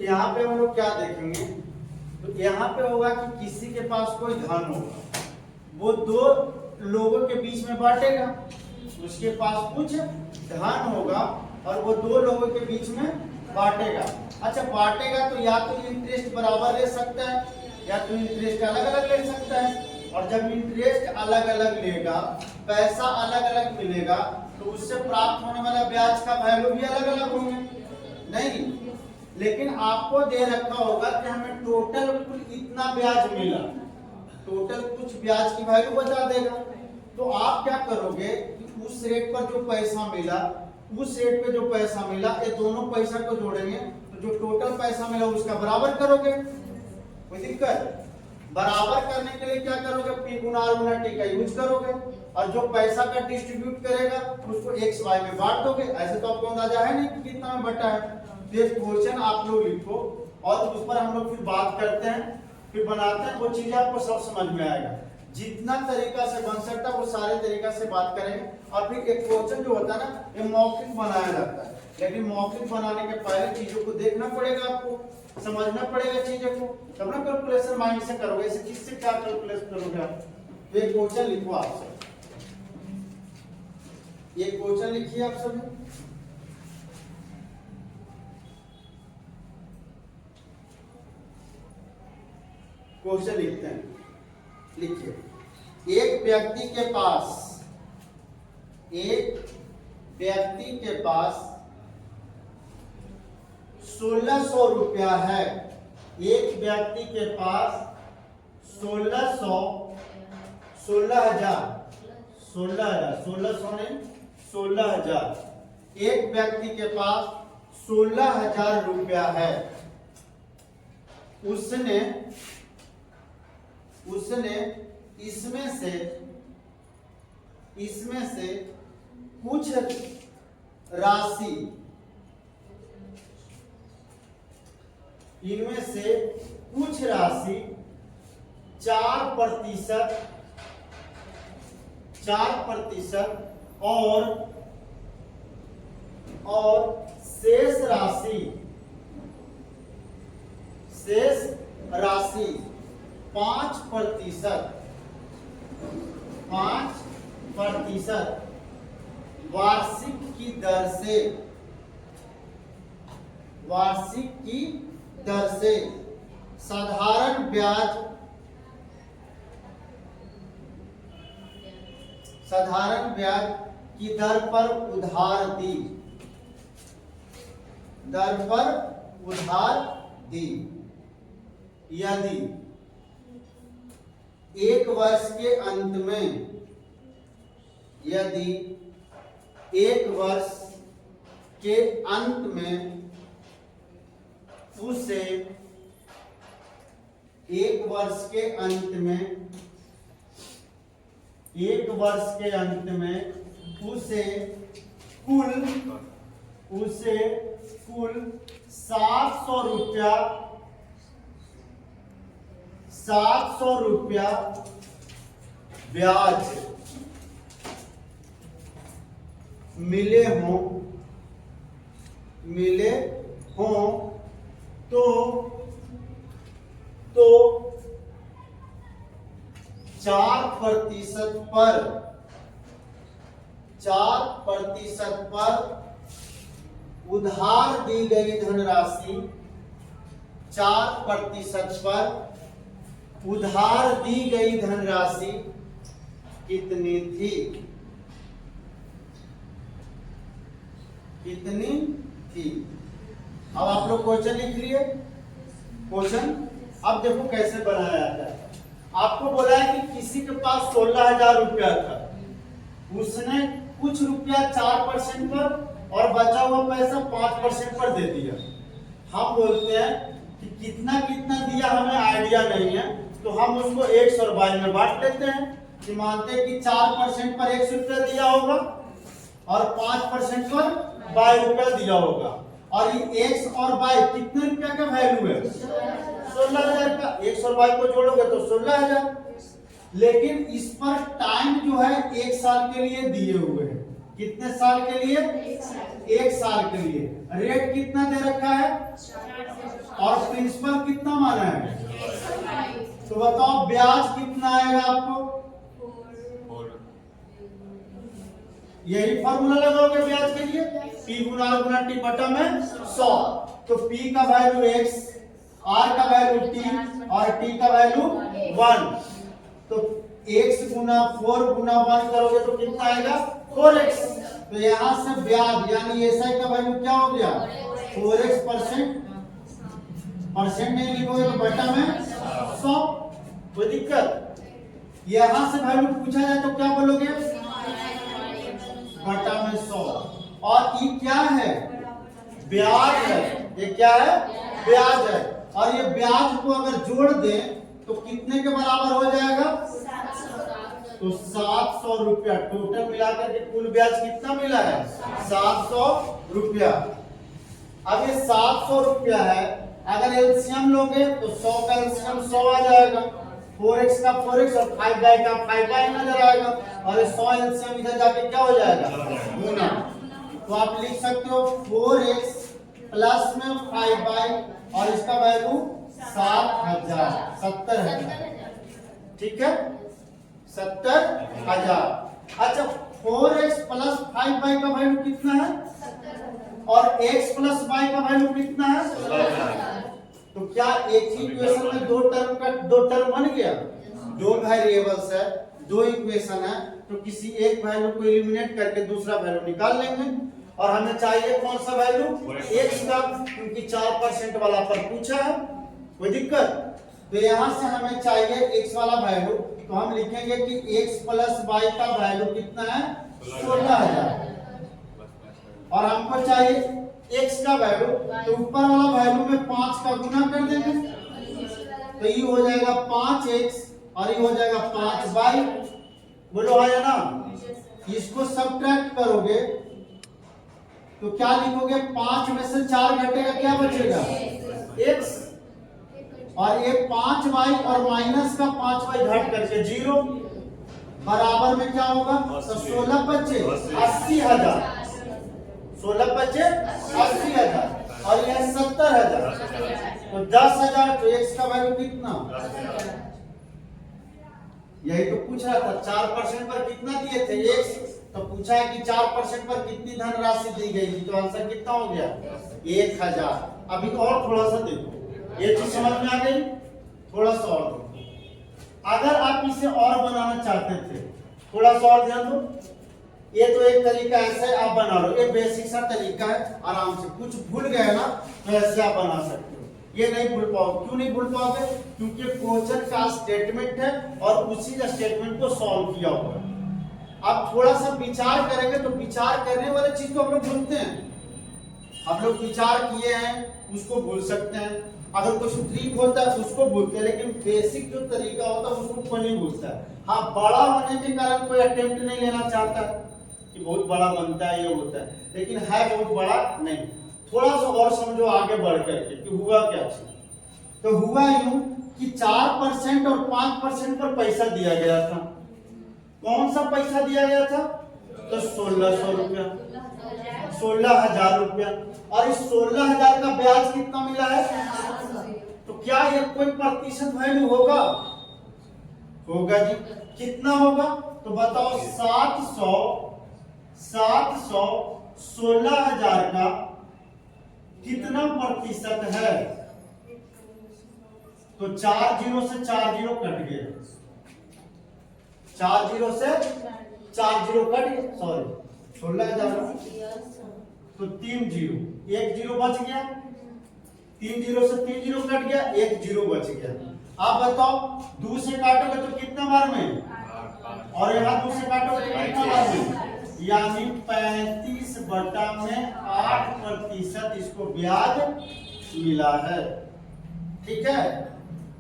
यहाँ पे हम लोग क्या देखेंगे, तो यहाँ पे होगा कि किसी के पास कोई धन होगा, वो दो लोगों के बीच में बांटेगा। उसके पास कुछ धन होगा और वो दो लोगों के बीच में बांटेगा। अच्छा, बांटेगा तो या तो इंटरेस्ट बराबर ले सकता है या तो इंटरेस्ट अलग अलग ले सकता है। और जब इंटरेस्ट अलग अलग लेगा, पैसा अलग अलग मिलेगा, तो उससे प्राप्त होने वाला ब्याज का वैल्यू भी अलग अलग होंगे नहीं। लेकिन आपको दे रखा होगा कि हमें टोटल कुल इतना ब्याज मिला, टोटल कुछ ब्याज की वैल्यू बता देगा। तो आप क्या करोगे कि उस रेट पर जो पैसा मिला, उस रेट पे जो पैसा मिला, ये दोनों पैसा को जोड़ेंगे तो जो टोटल पैसा मिला उसका बराबर करोगे। कोई दिक्कत? बराबर करने के लिए क्या करोगे, P गुना R गुना T का यूज करोगे और जो पैसा का डिस्ट्रीब्यूट करेगा उसको x y में बांट दोगे। ऐसे तो आपको अंदाजा है नहीं कि कितना में बटा है। ये क्वेश्चन आप लोग लिखो और उस पर हम लोग फिर बात करते हैं, फिर बनाते हैं, वो चीजें आपको सब समझ में आएगा। जितना तरीका से बन सकता है वो सारे तरीका से बात करेंगे। और फिर एक क्वेश्चन जो होता है ना, ये मौखिक बनाया जाता है, लेकिन मौखिक बनाने के पहले चीजों को देखना पड़ेगा, आपको समझना पड़ेगा चीजों को, तब ना कैलकुलेशन माइंड से करोगे। ऐसे किससे क्या कैलकुलेट करोगे आप? तो एक क्वेश्चन लिखो आप सब, ये क्वेश्चन लिखिए आप सब। क्वेश्चन लिखते हैं, लिखिए। एक व्यक्ति के पास 1600 रुपया है। एक व्यक्ति के पास 16,000 एक व्यक्ति के पास 16,000 रुपया है। उसने इसमें से कुछ राशि, इनमें से कुछ राशि 4% और शेष राशि 5% वार्षिक की दर से साधारण ब्याज की दर पर उधार दी। यदि एक वर्ष के अंत में उसे कुल 700 रुपया ब्याज मिले हों तो 4% पर उधार दी गई धनराशि 4% पर उधार दी गई धनराशि कितनी थी? अब आप लोग क्वेश्चन लिख लिए। क्वेश्चन अब देखो कैसे बनाया जाता है। आपको बोला है कि किसी के पास 16,000 रुपया था, उसने कुछ रुपया 4% पर और बचा हुआ पैसा 5% पर दे दिया। हम बोलते हैं कि कितना दिया हमें आइडिया नहीं है, तो हम उसको 100 और 22 में बांट लेते हैं कि मानते हैं कि 4% पर 100 रुपया दिया होगा और 5% पर 22 रुपया दिया होगा। और ये 100 और 22 कितने रुपया का वैल्यू है? 16,000 का। 100 और 22 को जोड़ोगे तो 16,000। लेकिन इस पर टाइम जो है 1 साल के लिए दिए हुए हैं, कितने साल के लिए? 1 साल के लिए। रेट कितना दे रखा है और प्रिंसिपल कितना माना है? तो बताओ ब्याज कितना आएगा आपको? यही फॉर्मूला लगाओगे ब्याज के लिए, P गुना R गुना T बटा में 100। तो P का वैल्यू x, R का वैल्यू T और T का वैल्यू 1। तो x गुना 4 गुना 1 करोगे तो कितना आएगा? 4x। तो यहां से ब्याज यानी SI का वैल्यू क्या हो गया? 4x परसेंट नहीं लिखोगे तो बटा में 100। कोई दिक्कत? यहां से वैल्यू पूछा जाए तो क्या बोलोगे? बटा में 100। और ये क्या है? ब्याज है। ये क्या है? ब्याज है। और ये ब्याज को अगर जोड़ दें तो कितने के बराबर हो जाएगा? तो 700 रुपया। टोटल मिलाकर के कुल ब्याज कितना मिला है? 700 रुपया। अब ये 700 रुपया है, अगर एलसीएम लोगे तो 100 का एलसीएम 100 आ जाएगा, 4x का 4x और 5y का 5y नजर आएगा, और 100 एलसीएम इधर जाके क्या हो जाएगा? गुना। तो आप लिख सकते हो 4x प्लस में 5y और इसका वैल्यू 70,000। ठीक है, 70,000। अच्छा, 4x प्लस 5y का वैल्यू कितना है और x प्लस y का वैल्यू कितना है? तो क्या एक ही इक्वेशन में दो टर्म बन गया? दो वेरिएबल्स है, दो इक्वेशन है, तो किसी एक वैल्यू को एलिमिनेट करके दूसरा वैल्यू निकाल लेंगे। और हमें चाहिए कौन सा वैल्यू? x का, क्योंकि 4% वाला पर पूछा है। कोई दिक्कत? तो यहां से हमें चाहिए x वाला वैल्यू, तो हम लिखेंगे कि x प्लस y का वैल्यू कितना है? 16,000। और हमको चाहिए x का वैल्यू, तो ऊपर वाला वैल्यू में 5 का गुना कर देंगे, तो ये हो जाएगा 5x और ये हो जाएगा 5y। बोलो आया ना? इसको सब्ट्रैक्ट करोगे तो क्या लिखोगे? 5 में से 4 घटेगा, क्या बचेगा? x। और ये 5y और माइनस का 5y घट करके 0 बराबर में क्या होगा? तो 16 बचे 80,000। 16 बचे 80,000 और यह 70,000। तो 10,000। तो x का वैल्यू कितना? यही तो पूछ रहा था। 4% पर कितना दिए थे? x। तो पूछा है कि 4% पर कितनी धनराशि दी गई थी, तो आंसर कितना हो गया? 1,000। अभी और थोड़ा सा देखो, ये चीज समझ में आ गई? थोड़ा सा और देखो। अगर आप इसे और बनाना चाहते थे, थोड़ा सा और ध्यान दो। ये तो एक तरीका ऐसे आप बना लो, ये बेसिक सा तरीका है, आराम से। कुछ भूल गए ना तो ऐसे आप बना सकते हो। ये नहीं भूल पाओगे। क्यों नहीं भूल पाओगे? क्योंकि क्वेश्चन का स्टेटमेंट है और उसी स्टेटमेंट को सॉल्व किया हुआ है। आप थोड़ा सा विचार करेंगे तो विचार करने वाले चीज को हम लोग भूलते हैं। आप लोग विचार किए हैं उसको भूल सकते हैं, अगर कुछ ट्रिक होता है उसको भूलते हैं, लेकिन बेसिक जो तरीका होता है उसको कोई नहीं भूलता है। हाँ, बड़ा होने के कारण कोई अटेम्प्ट नहीं लेना चाहता कि बहुत बड़ा बनता है, ये होता है, लेकिन है बहुत बड़ा नहीं। थोड़ा सा और समझो आगे बढ़ करके कि हुआ क्या चीज। तो हुआ यूं कि 4% और 5% पर पैसा दिया गया था। कौन सा पैसा दिया गया था? तो 1600 रुपया, 16,000 रुपया। और इस 16,000 का ब्याज कितना मिला है? तो क्या ये कोई प्रतिशत वैल्यू होगा? होगा जी। कितना होगा? तो बताओ 700 16,000 का कितना प्रतिशत है? तो 4 जीरो से 4 जीरो कट गए, 4 जीरो से 4 जीरो कट गए, सॉरी 16,000। तो 3 जीरो, 1 जीरो बच गया, 3 जीरो से 3 जीरो कट गया, 1 जीरो बच गया। आप बताओ 2 से काटोगे तो कितना बार में? और यहाँ 2 से काटोगे तो कितना बार में? यानी 35 बटा में 8% इसको ब्याज मिला है। ठीक है,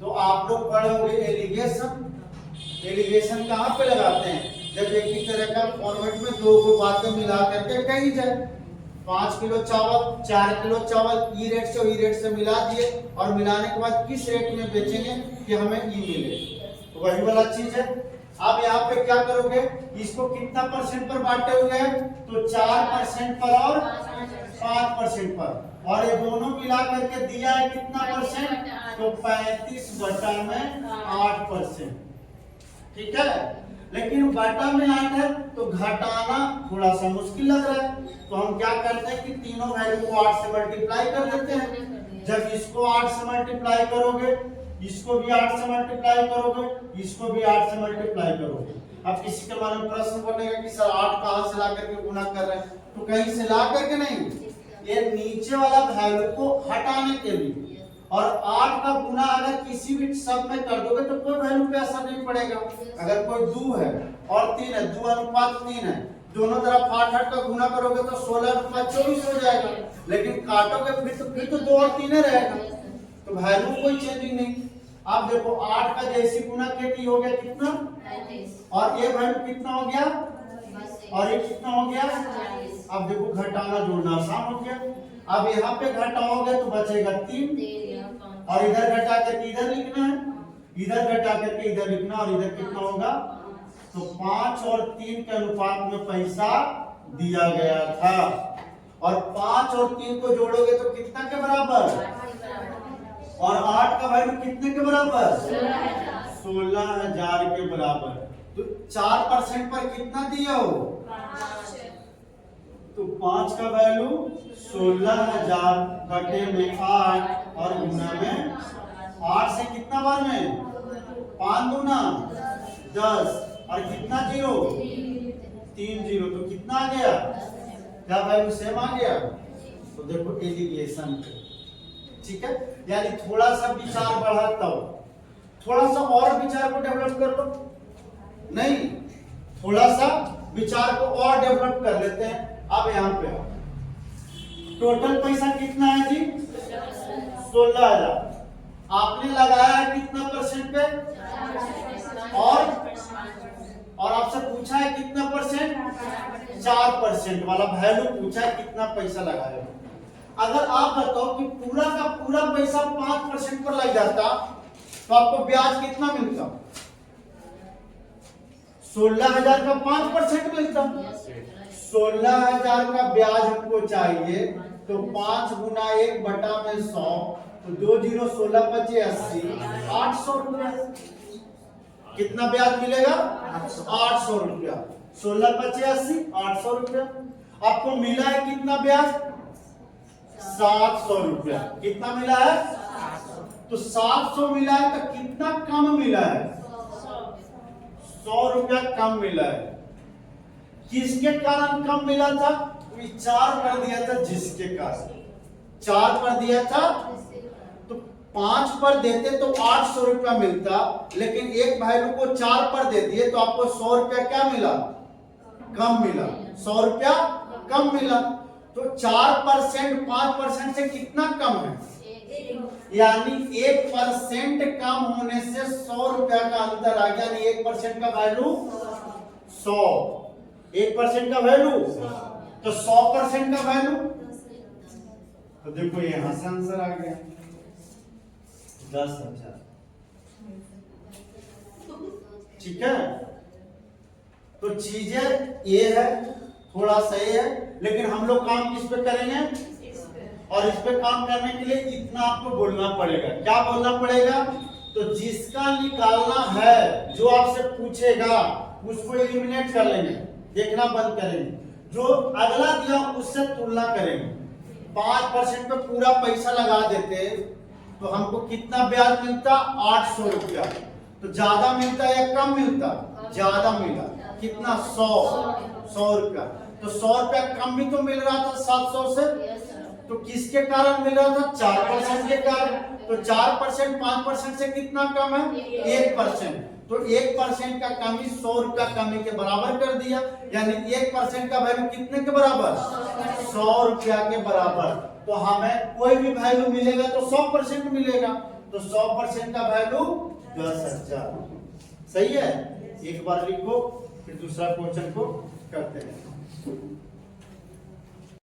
तो आप लोग पढ़े होंगे एलिगेशन। एलिगेशन कहाँ पे लगाते हैं? जब एक ही तरह का फॉर्मेट में दो बातें मिला करके कही जाए। 5 किलो चावल 4 किलो चावल ई रेट से मिला दिए, और मिलाने के बाद किस रेट में बेचेंगे कि हमें ई मिले, तो वही वाला चीज है। अब यहाँ पे क्या करोगे, इसको कितना परसेंट पर बांटे हुए हैं, तो 4% पर और 5% पर, और ये दोनों मिला करके दिया है कितना परसेंट, तो 35/8%। ठीक है, लेकिन बटा में 8 है तो घटाना थोड़ा सा मुश्किल लग रहा है, तो हम क्या करते हैं कि तीनों वैल्यू को 8 से मल्टीप्लाई कर देते हैं। जब इसको 8 से मल्टीप्लाई करोगे, इसको भी 8 से मल्टीप्लाई करोगे, इसको भी 8 से मल्टीप्लाई करोगे। अब किसी के मन में प्रश्न बनेगा कि सर 8 कहां से ला करके गुना कर रहे हैं, तो कहीं से ला करके नहीं, ये नीचे वाला वैल्यू को हटाने के लिए। और 8 का गुना अगर किसी भी शब्द में कर दोगे तो कोई वैल्यू पे असर नहीं पड़ेगा। अगर कोई 2 है और 3 है, 2:3 है, दोनों तरफ 8 का गुना करोगे तो 16:24 हो जाएगा, लेकिन काटोगे फिर तो 2 और 3 रहेगा, तो वैल्यू कोई चेंजिंग नहीं। अब देखो 8 का जैसी गुना खेती हो गया कितना, और ये वैल्यू कितना हो गया, और ये कितना हो गया। अब देखो घटाना जोड़ना आसान हो गया। अब यहाँ पे घटाओगे तो बचेगा 3, और इधर घटा करके इधर लिखना है, इधर घटा करके इधर लिखना, और इधर कितना होगा, तो 5 और 3 के अनुपात में पैसा दिया गया था। और 5 और 3 को जोड़ोगे तो कितना के बराबर, और 8 का वैल्यू कितने के बराबर, 16,000 के बराबर। तो 4% पर कितना दिया हो, तो 5 का वैल्यू 16,000 बटे में 8 और गुना में 8 से कितना बार में, 5 दूना 10, और कितना जीरो, 3 जीरो, तो कितना आ गया, क्या वैल्यू सेम आ गया। तो देखो एलिगेशन, ठीक है, यानी थोड़ा सा विचार बढ़ा, तब थोड़ा सा और विचार को डेवलप कर लो, नहीं थोड़ा सा विचार को और डेवलप कर लेते हैं। अब यहाँ पे टोटल पैसा कितना है जी, 16,000, आपने लगाया है कितना परसेंट पे, और आपसे पूछा है कितना परसेंट, 4% वाला वैल्यू पूछा है, कितना पैसा लगाया। अगर आप बताओ कि पूरा का पूरा पैसा 5% पर लग जाता तो आपको ब्याज कितना मिलता, 16,000 का 5% मिलता। 16,000 का ब्याज हमको चाहिए, तो 5 गुना 1 बटा में 100, तो 2 जीरो 16 25 80, 800 रुपया। कितना ब्याज मिलेगा, 800 रुपया। 16 25 80, 800 रुपया। आपको मिला है कितना ब्याज, 700 रुपया। कितना मिला है, तो 700 मिला है, तो कितना कम मिला है, 100 रुपया कम मिला है। किसके कारण कम मिला था, 4 पर दिया था, जिसके कारण 4 पर दिया था, तो 5 पर देते तो 800 रुपया मिलता, लेकिन एक वैल्यू को 4 पर दे दिए तो आपको 100 रुपया क्या मिला, कम मिला, 100 रुपया कम मिला। तो 4% 5% से कितना कम है, यानी 1% कम होने से 100 रुपया का अंतर आ गया, यानी 1% का वैल्यू 100, 1% का वैल्यू, तो 100% का वैल्यू, तो देखो यहां से आंसर आ गया 10,000। ठीक है, तो चीजें ये है, थोड़ा सही है, लेकिन हम लोग काम किस पे करेंगे, और इस पे काम करने के लिए इतना आपको बोलना पड़ेगा। क्या बोलना पड़ेगा, तो जिसका निकालना है, जो आपसे पूछेगा उसको एलिमिनेट कर लेंगे, देखना बंद करेंगे, जो अगला दिया उससे तुलना करेंगे। 5% पे पूरा पैसा लगा देते तो हमको कितना ब्याज मिलता, 800 रुपया। तो ज्यादा मिलता या कम मिलता, ज्यादा मिला, कितना, 100 रुपया। तो 100 रुपया कम भी तो मिल रहा था 700 से, तो किसके कारण मिल रहा था, 4% के कारण। तो 4% 5% से कितना कम है, 1%। तो 1% का कमी 100 रुपया कमी के बराबर कर दिया, यानी 1% का वैल्यू कितने के बराबर, 100 रुपया के बराबर। तो हमें कोई भी वैल्यू मिलेगा तो 100% मिलेगा, तो 100% का वैल्यू 10,000। सही है, एक बार लिखो, फिर दूसरा क्वेश्चन को करते हैं।